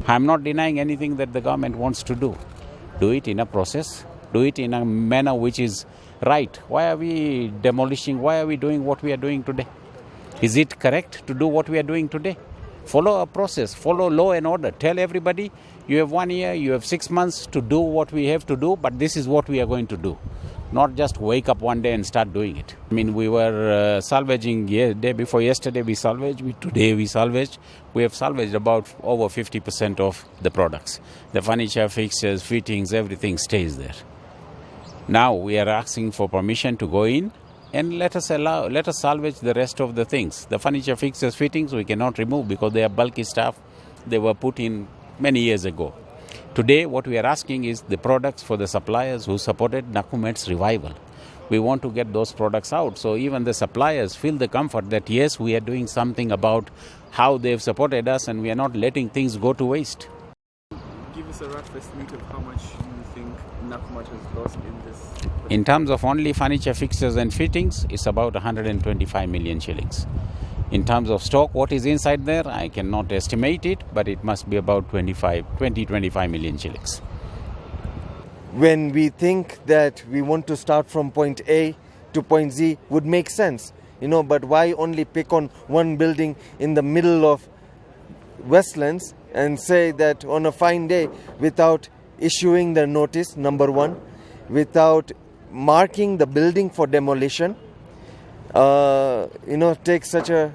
I'm not denying anything that the government wants to do. Do it in a process. Do it in a manner which is right. Why are we demolishing? Why are we doing what we are doing today? Is it correct to do what we are doing today? Follow a process. Follow law and order. Tell everybody you have 1 year, you have 6 months to do what we have to do, but this is what we are going to do. Not just wake up one day and start doing it. I mean, we were salvaging day before yesterday. We salvaged. Today we salvaged. We have salvaged about over 50% of the products. The furniture, fixtures, fittings, everything stays there. Now we are asking for permission to go in and let us salvage the rest of the things. The furniture, fixtures, fittings we cannot remove because they are bulky stuff. They were put in many years ago. Today, what we are asking is the products for the suppliers who supported Nakumatt's revival. We want to get those products out. So even the suppliers feel the comfort that, yes, we are doing something about how they've supported us and we are not letting things go to waste. Give us a rough estimate of how much you think Nakumatt has lost in this. In terms of only furniture, fixtures and fittings, it's about 125 million shillings. In terms of stock, what is inside there, I cannot estimate it, but it must be about 20-25 million shillings. When we think that we want to start from point A to point Z would make sense, but why only pick on one building in the middle of Westlands and say that on a fine day without issuing the notice, number one, without marking the building for demolition, take such a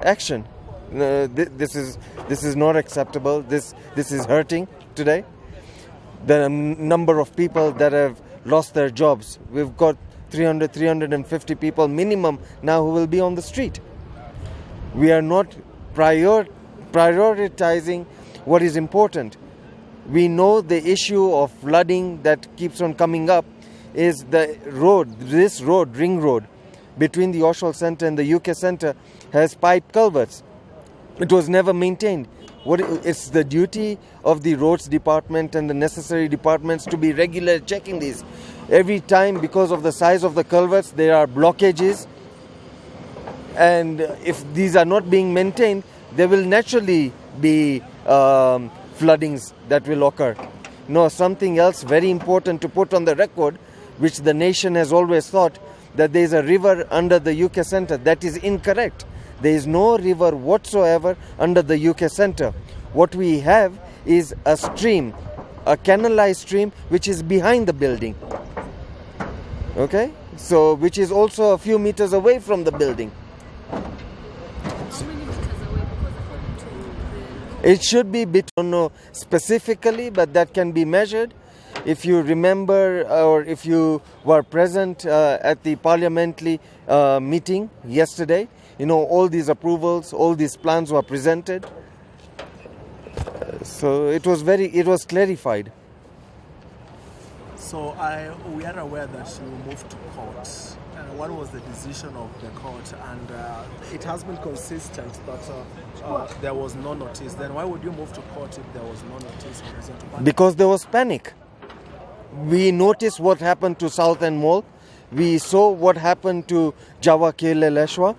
action. This is not acceptable. This is hurting today. The number of people that have lost their jobs. We've got 350 people minimum now who will be on the street. We are not prioritizing what is important. We know the issue of flooding that keeps on coming up is the road, ring road, between the Westland Centre and the UK Centre has pipe culverts. It was never maintained. It's the duty of the roads department and the necessary departments to be regular checking these. Every time, because of the size of the culverts, there are blockages. And if these are not being maintained, there will naturally be floodings that will occur. Something else very important to put on the record, which the nation has always thought, that there is a river under the UK Centre. That is incorrect. There is no river whatsoever under the UK Centre. What we have is a stream, a canalized stream, which is behind the building. Okay? So, which is also a few meters away from the building. How many meters away? Because according to the... It should be, I don't know specifically, but that can be measured. If you remember or if you were present at the parliamentary meeting yesterday, all these approvals, all these plans were presented. So it was clarified. So we are aware that you moved to court. What was the decision of the court? And it has been consistent that there was no notice. Then why would you move to court if there was no notice? Because there was panic. We noticed what happened to South End Mall. We saw what happened to Java Keleleshwa.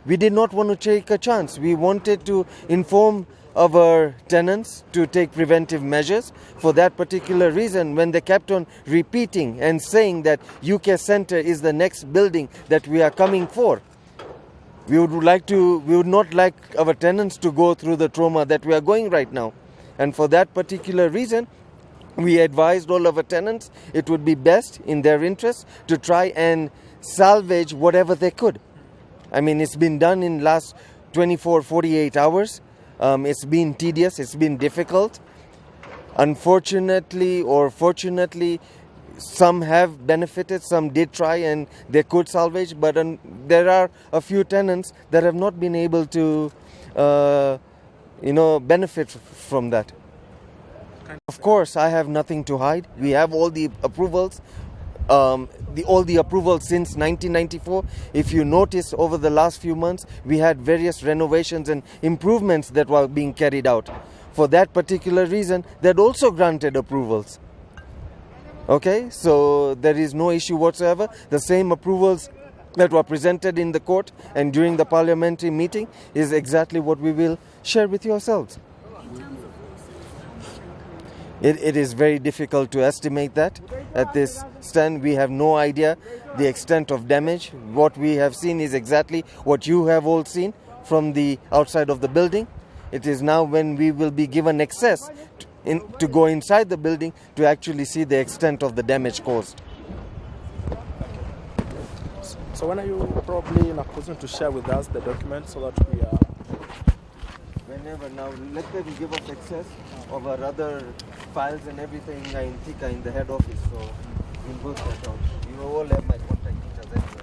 We did not want to take a chance. We wanted to inform our tenants to take preventive measures. For that particular reason, when they kept on repeating and saying that UK Centre is the next building that we are coming for, we would not like our tenants to go through the trauma that we are going right now. And for that particular reason, we advised all of our tenants it would be best in their interest to try and salvage whatever they could. I mean, it's been done in last 48 hours. It's been tedious, it's been difficult. Unfortunately or fortunately, some have benefited, some did try and they could salvage, but there are a few tenants that have not been able to benefit from that. Of course, I have nothing to hide. We have all the approvals, all the approvals since 1994. If you notice, over the last few months, we had various renovations and improvements that were being carried out. For that particular reason, that also granted approvals. Okay, so there is no issue whatsoever. The same approvals that were presented in the court and during the parliamentary meeting is exactly what we will share with yourselves. It is very difficult to estimate that. At this stand, we have no idea the extent of damage. What we have seen is exactly what you have all seen from the outside of the building. It is now when we will be given access to go inside the building to actually see the extent of the damage caused. So when are you probably in a position to share with us the document so that we are... Whenever now, let them give us access of our other files and everything in Thika in the head office, so we'll work that out. You all have my contact details anyway.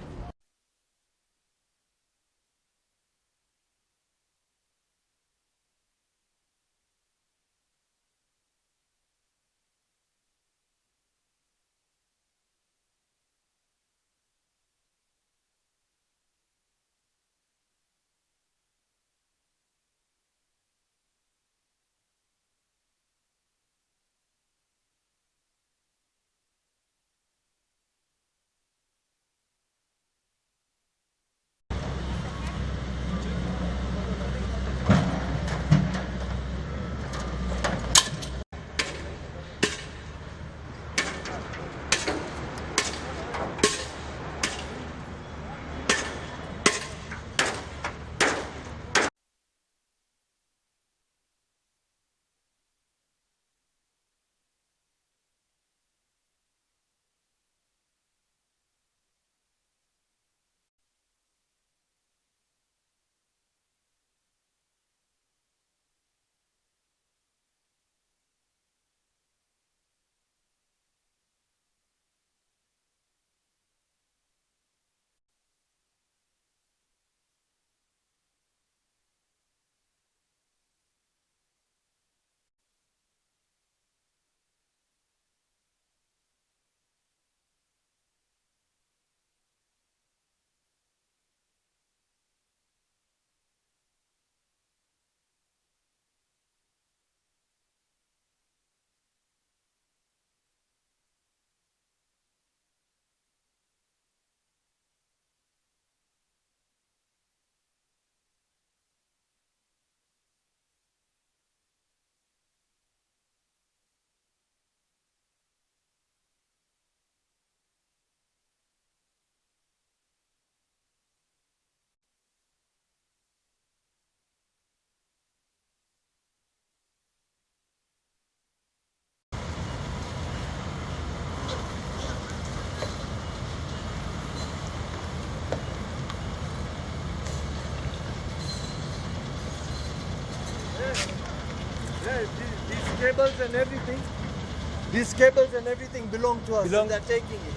These cables and everything, belong to us. And they're taking it.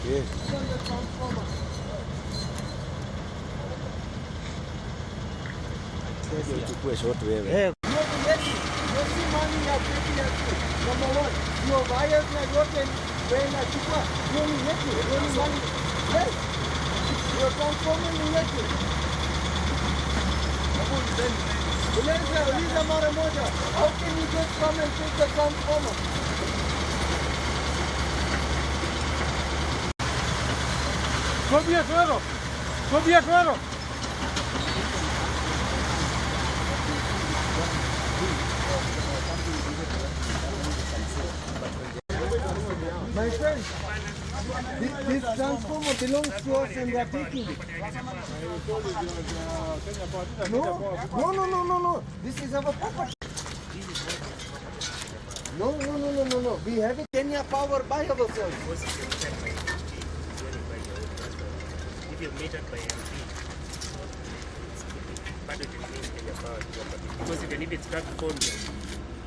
Yes. It's on the transformer. Yeah. Number one, your wires are not in when I took up. You only get it. You only money. Yes. Your transformer is get it. How can you just come and take the transformer? My friend, this transformer belongs to us and they are taking it. No. This is our property. No. We have it Kenya Power by ourselves. If you're metered by MP, but it remains Kenya Power property. Because even if it's cracked phone,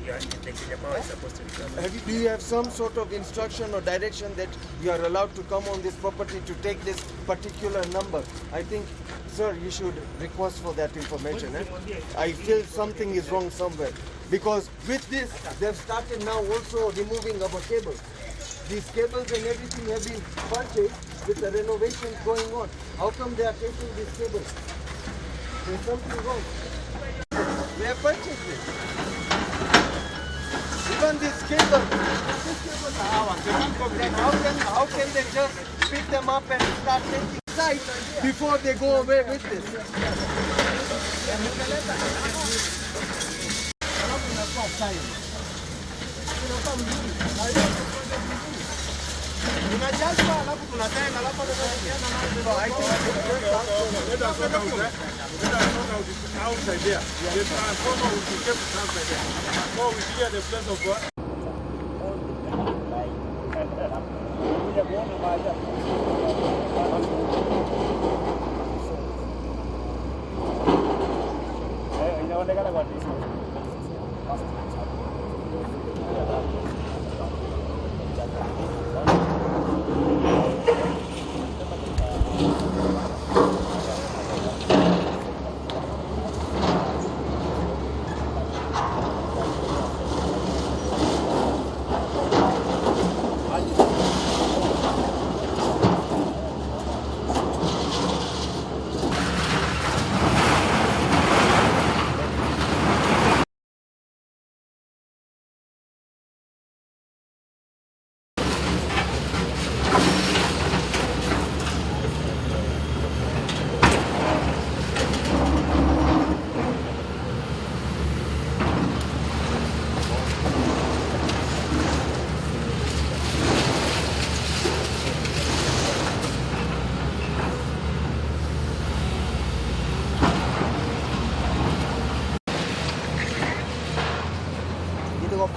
the Kenya Power is supposed to recover. Do you have some sort of instruction or direction that you are allowed to come on this property to take this particular number? I think, sir, you should request for that information. I feel something is wrong somewhere. Because with this, they've started now also removing our cables. These cables and everything have been purchased with the renovations going on. How come they are taking these cables? There's something wrong. They have purchased it. Even this cable are ours. Then how can they just pick them up and start taking sites before they go away with this?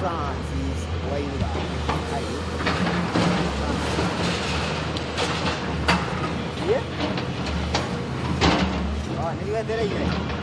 Francis Waila. Yeah? Oh, niliweza ile.